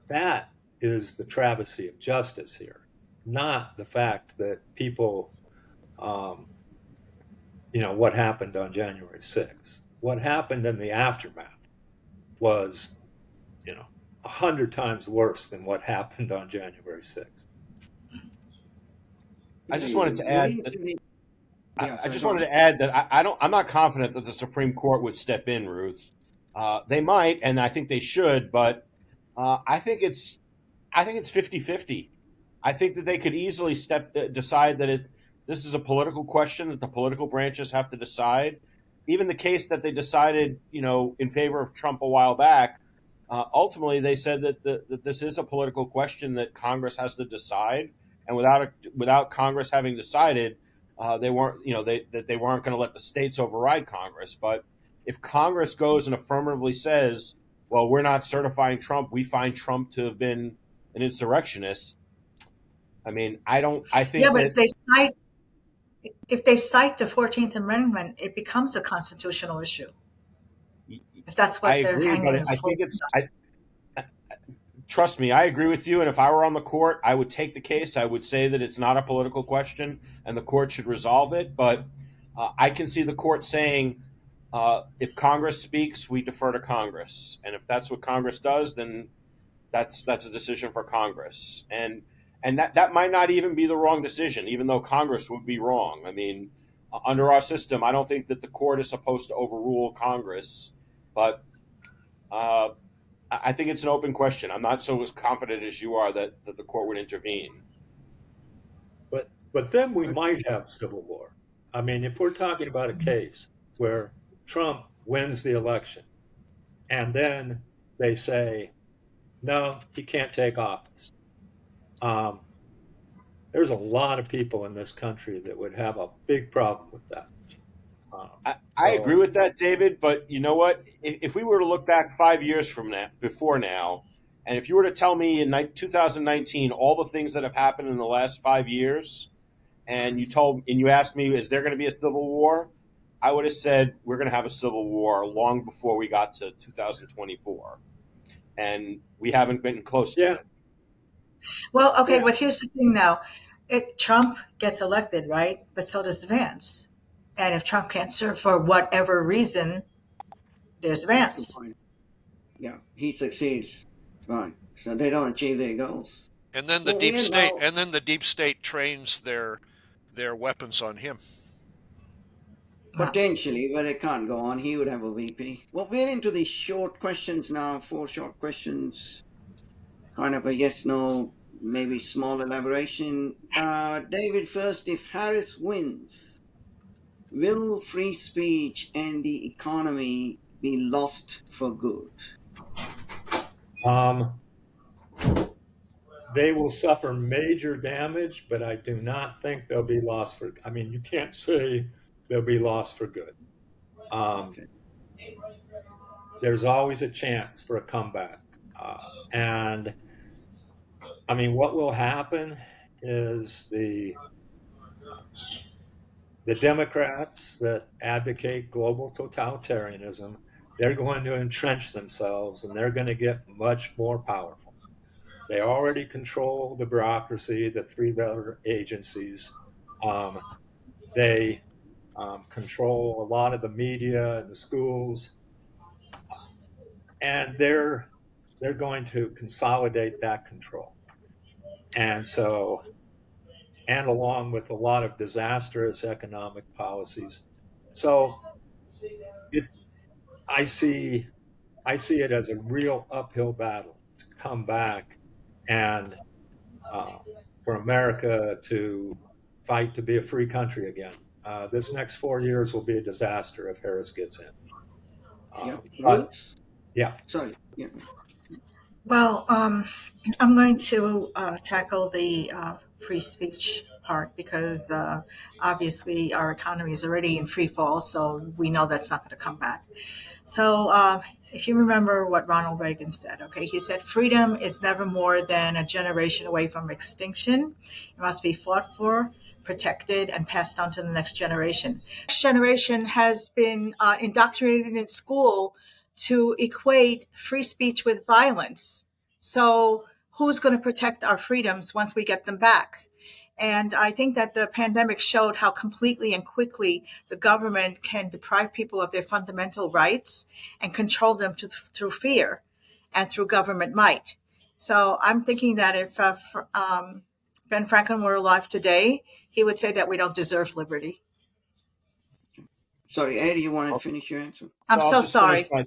Speaker 5: that is the travesty of justice here, not the fact that people, what happened on January 6th. What happened in the aftermath was, 100 times worse than what happened on January 6th.
Speaker 4: I just wanted to add that
Speaker 1: Yeah,
Speaker 4: I just wanted to add that I'm not confident that the Supreme Court would step in, Ruth. They might, and I think they should, but I think it's 50-50. I think that they could easily decide that this is a political question that the political branches have to decide. Even the case that they decided, in favor of Trump a while back, ultimately they said that this is a political question that Congress has to decide, and without Congress having decided, they weren't, they weren't going to let the states override Congress. But if Congress goes and affirmatively says, well, we're not certifying Trump, we find Trump to have been an insurrectionist. I mean, I think
Speaker 3: Yeah, but
Speaker 4: that
Speaker 3: if they cite the 14th Amendment, it becomes a constitutional issue. If that's
Speaker 4: I
Speaker 3: what they're
Speaker 4: agree,
Speaker 3: hanging
Speaker 4: but
Speaker 3: this
Speaker 4: I
Speaker 3: whole
Speaker 4: think trust me, I agree with you. And if I were on the court, I would take the case. I would say that it's not a political question and the court should resolve it. But I can see the court saying, if Congress speaks, we defer to Congress. And if that's what Congress does, then that's a decision for Congress. And that might not even be the wrong decision, even though Congress would be wrong. I mean, under our system, I don't think that the court is supposed to overrule Congress. But I think it's an open question. I'm not so as confident as you are that the court would intervene.
Speaker 5: But then we might have civil war. I mean, if we're talking about a case where Trump wins the election and then they say, no, he can't take office. There's a lot of people in this country that would have a big problem with that.
Speaker 4: I agree with that, David. But you know what? If we were to look back 5 years from before now, and if you were to tell me in 2019 all the things that have happened in the last 5 years, and you asked me, is there going to be a civil war? I would have said we're going to have a civil war long before we got to 2024, and we haven't been close to it.
Speaker 3: Well, okay,
Speaker 5: Yeah.
Speaker 3: but here's the thing now. Trump gets elected, right? But so does Vance. And if Trump can't serve for whatever reason, there's
Speaker 1: that's the
Speaker 3: Vance.
Speaker 1: point. Yeah, he succeeds. Right. So they don't achieve their goals.
Speaker 2: And then the
Speaker 1: Well,
Speaker 2: deep
Speaker 1: we're
Speaker 2: state,
Speaker 1: now
Speaker 2: and then the deep state trains their weapons on him.
Speaker 3: Wow.
Speaker 1: potentially, but it can't go on. He would have a VP. Well, we're into these short questions now. 4 short questions, kind of a yes, no, maybe small elaboration. David, first, if Harris wins, will free speech and the economy be lost for good?
Speaker 5: Um, they will suffer major damage, but I do not think they'll be lost for. I mean, you can't say they'll be lost for good. Um,
Speaker 1: Okay.
Speaker 5: there's always a chance for a comeback, and I mean, what will happen is the Democrats that advocate global totalitarianism, they're going to entrench themselves, and they're going to get much more powerful. They already control the bureaucracy, the three-letter agencies. They control a lot of the media and the schools, and they're going to consolidate that control. And so, and along with a lot of disastrous economic policies. So it, I see, I see it as a real uphill battle to come back and uh, for America to fight to be a free country again. This next 4 years will be a disaster if Harris gets in.
Speaker 1: Yeah.
Speaker 5: But
Speaker 1: Ruth?
Speaker 5: yeah,
Speaker 1: Sorry. Yeah.
Speaker 3: Well, I'm going to tackle the free speech part because obviously our economy is already in free fall, so we know that's not going to come back. So, if you remember what Ronald Reagan said, okay, he said, freedom is never more than a generation away from extinction. It must be fought for, protected, and passed on to the next generation. Next generation has been indoctrinated in school to equate free speech with violence. So, who's going to protect our freedoms once we get them back? And I think that the pandemic showed how completely and quickly the government can deprive people of their fundamental rights and control them through fear and through government might. So I'm thinking that if Ben Franklin were alive today, he would say that we don't deserve liberty.
Speaker 1: Sorry, Ed, you wanted to
Speaker 4: Okay,
Speaker 1: finish your answer?
Speaker 3: I'm
Speaker 4: so I'll
Speaker 3: so
Speaker 4: just finish
Speaker 3: sorry.
Speaker 4: my.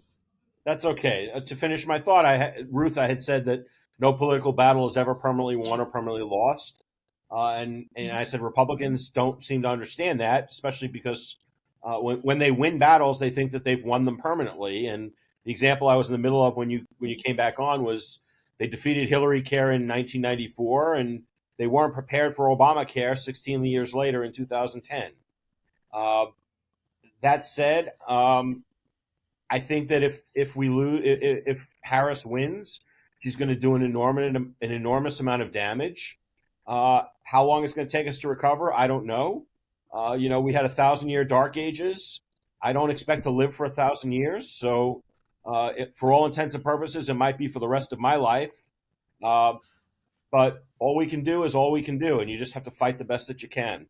Speaker 4: That's okay. To finish my thought, Ruth, I had said that no political battle is ever permanently won or permanently lost, and I said Republicans don't seem to understand that, especially because when they win battles, they think that they've won them permanently. And the example I was in the middle of when you came back on was they defeated Hillary Care in 1994, and they weren't prepared for Obamacare 16 years later in 2010. Uh, that said, I think that if we lose, if Harris wins, she's going to do an enormous amount of damage. How long it's going to take us to recover, I don't know. We had 1,000-year dark ages. I don't expect to live for 1,000 years. So, for all intents and purposes, it might be for the rest of my life. Uh, but all we can do is all we can do, and you just have to fight the best that you can.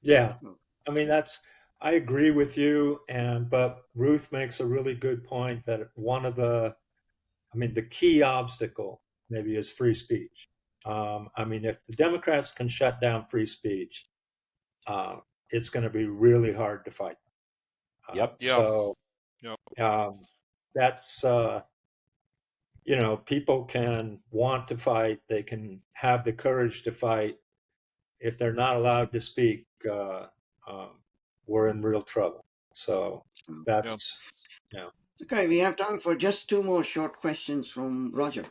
Speaker 5: yeah.
Speaker 1: Oh,
Speaker 5: I mean, I agree with you. But Ruth makes a really good point that I mean, the key obstacle maybe is free speech. I mean, if the Democrats can shut down free speech, uh, it's going to be really hard to fight.
Speaker 4: Yep.
Speaker 2: Yeah.
Speaker 5: So
Speaker 2: Yeah.
Speaker 5: um, that's, people can want to fight, they can have the courage to fight. If they're not allowed to speak, um, we're in real trouble. So
Speaker 1: oh.
Speaker 2: Yeah.
Speaker 5: that's, you know,
Speaker 1: Okay, we have time for just 2 more short questions from Roger.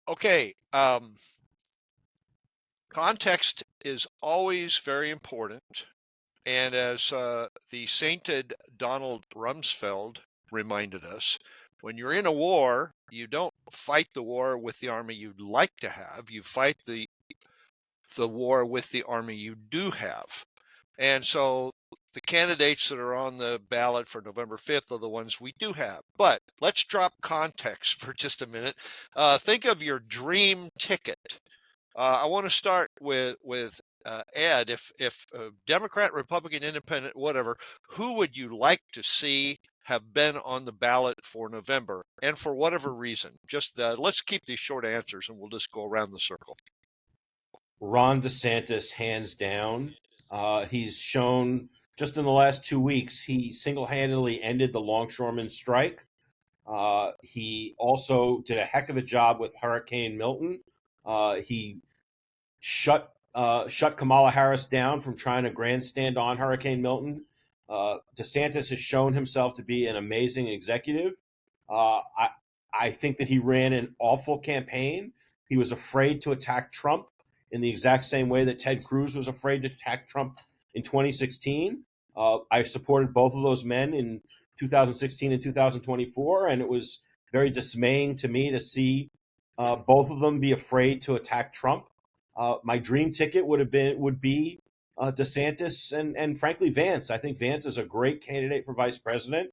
Speaker 2: Okay. Context is always very important. And as the sainted Donald Rumsfeld reminded us, when you're in a war, you don't fight the war with the army you'd like to have. You fight the war with the army you do have. And so the candidates that are on the ballot for November 5th are the ones we do have. But let's drop context for just a minute. Think of your dream ticket. I want to start with Ed. If Democrat, Republican, Independent, whatever, who would you like to see have been on the ballot for November, and for whatever reason? Just let's keep these short answers, and we'll just go around the circle.
Speaker 4: Ron DeSantis, hands down. He's shown just in the last 2 weeks, he single-handedly ended the longshoreman strike. He also did a heck of a job with Hurricane Milton. He shut Kamala Harris down from trying to grandstand on Hurricane Milton. DeSantis has shown himself to be an amazing executive. I think that he ran an awful campaign. He was afraid to attack Trump in the exact same way that Ted Cruz was afraid to attack Trump in 2016. I supported both of those men in 2016 and 2024, and it was very dismaying to me to see both of them be afraid to attack Trump. My dream ticket would be DeSantis and frankly Vance. I think Vance is a great candidate for vice president.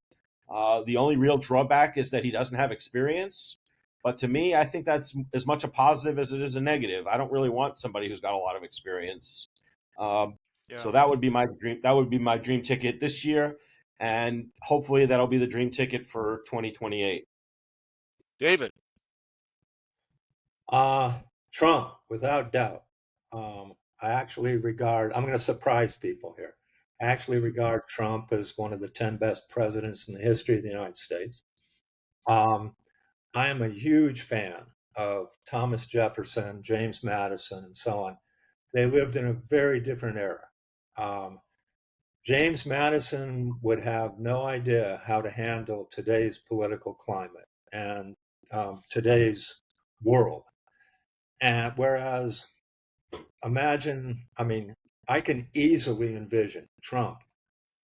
Speaker 4: The only real drawback is that he doesn't have experience. But to me, I think that's as much a positive as it is a negative. I don't really want somebody who's got a lot of experience. So that would be my dream. That would be my dream ticket this year, and hopefully that'll be the dream ticket for 2028.
Speaker 2: David.
Speaker 5: Trump, without doubt. I actually regard, I'm going to surprise people here. I actually regard Trump as one of the 10 best presidents in the history of the United States. I am a huge fan of Thomas Jefferson, James Madison, and so on. They lived in a very different era. James Madison would have no idea how to handle today's political climate and today's world. And whereas imagine, I can easily envision Trump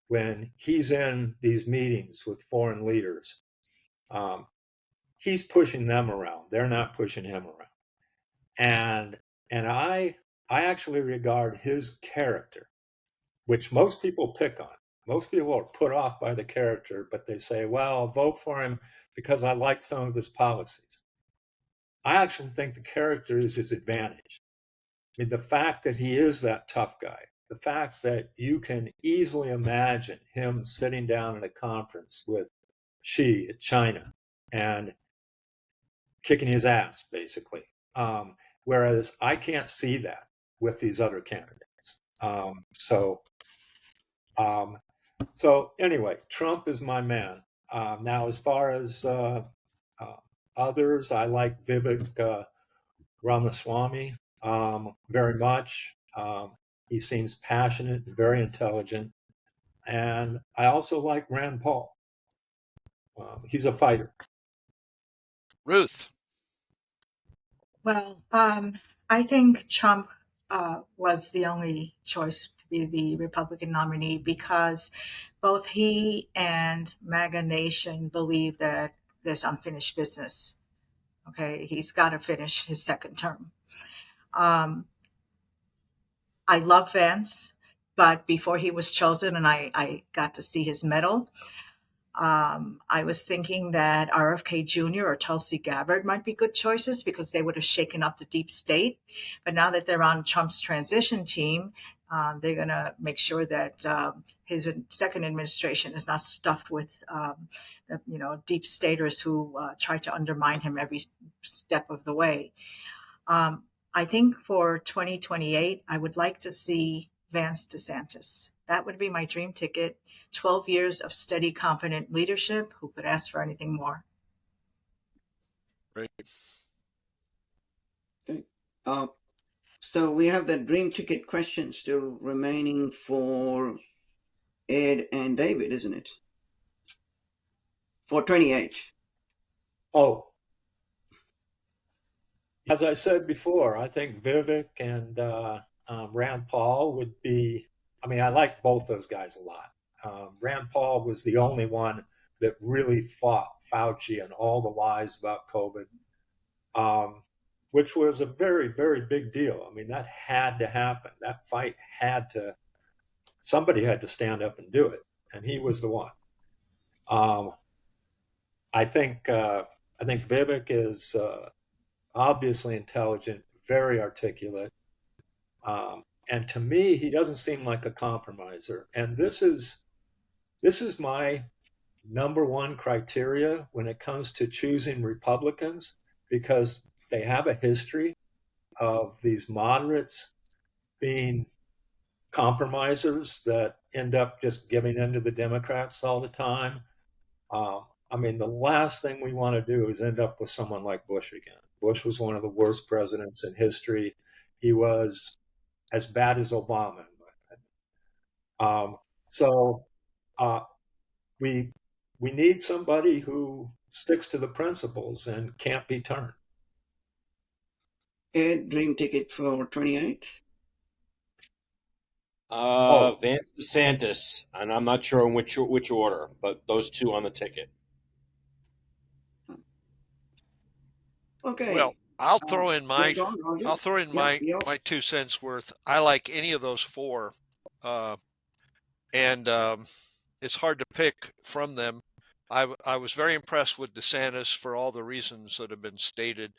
Speaker 5: when he's in these meetings with foreign leaders. He's pushing them around. They're not pushing him around. And I actually regard his character, which most people pick on. Most people are put off by the character, but they say, well, I'll vote for him because I like some of his policies. I actually think the character is his advantage. The fact that he is that tough guy, the fact that you can easily imagine him sitting down in a conference with Xi at China and kicking his ass, basically. Whereas I can't see that with these other candidates. So anyway, Trump is my man. Now, as far as others, I like Vivek Ramaswamy very much. He seems passionate, very intelligent. And I also like Rand Paul. He's a fighter.
Speaker 2: Ruth.
Speaker 3: Well, I think Trump was the only choice to be the Republican nominee because both he and MAGA Nation believe that there's unfinished business. Okay, he's got to finish his second term. I love Vance, but before he was chosen and I got to see his medal, I was thinking that RFK Jr. or Tulsi Gabbard might be good choices because they would have shaken up the deep state. But now that they're on Trump's transition team, they're going to make sure that his second administration is not stuffed with, deep staters who try to undermine him every step of the way. I think for 2028, I would like to see Vance DeSantis. That would be my dream ticket. 12 years of steady, competent leadership. Who could ask for anything more?
Speaker 2: Great.
Speaker 1: Okay. So we have the dream ticket question still remaining for Ed and David, isn't it? For 28.
Speaker 5: Oh, as I said before, I think Vivek and Rand Paul would be, I like both those guys a lot. Rand Paul was the only one that really fought Fauci and all the lies about COVID, which was a very, very big deal. That had to happen. That fight somebody had to stand up and do it, and he was the one. I think Vivek is obviously intelligent, very articulate. And to me, he doesn't seem like a compromiser. And this is my number one criteria when it comes to choosing Republicans, because they have a history of these moderates being compromisers that end up just giving in to the Democrats all the time. I mean, the last thing we want to do is end up with someone like Bush again. Bush was one of the worst presidents in history. He was as bad as Obama, in my opinion. So uh, we we need somebody who sticks to the principles and can't be turned.
Speaker 1: Ed, dream ticket for 28.
Speaker 5: Oh,
Speaker 4: Vance DeSantis, and I'm not sure in which order, but those two on the ticket.
Speaker 1: Okay.
Speaker 2: Well, I'll
Speaker 1: Uh,
Speaker 2: throw in
Speaker 1: yeah,
Speaker 2: my
Speaker 1: go on, Roger.
Speaker 2: I'll throw in
Speaker 1: Yep,
Speaker 2: my
Speaker 1: yep.
Speaker 2: my 2 cents worth. I like any of those four, uh, and it's hard to pick from them. I was very impressed with DeSantis for all the reasons that have been stated.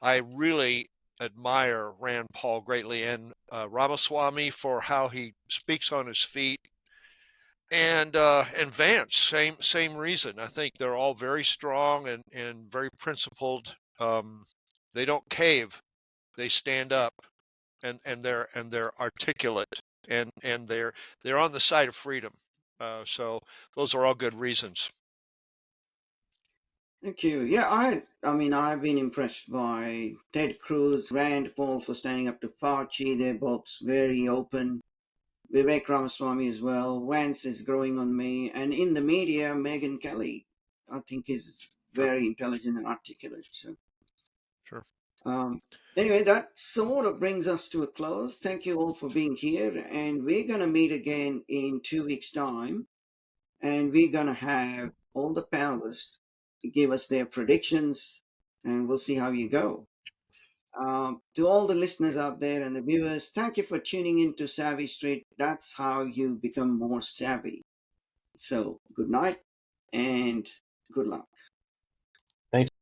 Speaker 2: I really admire Rand Paul greatly, and Ramaswamy for how he speaks on his feet, and Vance, same reason. I think they're all very strong and very principled. They don't cave; they stand up, and they're articulate, and they're on the side of freedom. So those are all good reasons.
Speaker 1: Thank you. Yeah, I mean, I've been impressed by Ted Cruz, Rand Paul for standing up to Fauci. They're both very open. Vivek Ramaswamy as well. Vance is growing on me. And in the media, Megyn Kelly, I think, is
Speaker 2: Sure,
Speaker 1: very intelligent and articulate. So,
Speaker 2: sure.
Speaker 1: um, anyway, that sort of brings us to a close. Thank you all for being here. And we're going to meet again in 2 weeks' time. And we're going to have all the panelists give us their predictions, and we'll see how you go. To all the listeners out there and the viewers, thank you for tuning in to Savvy Street. That's how you become more savvy. So, good night and good luck.
Speaker 4: Thanks.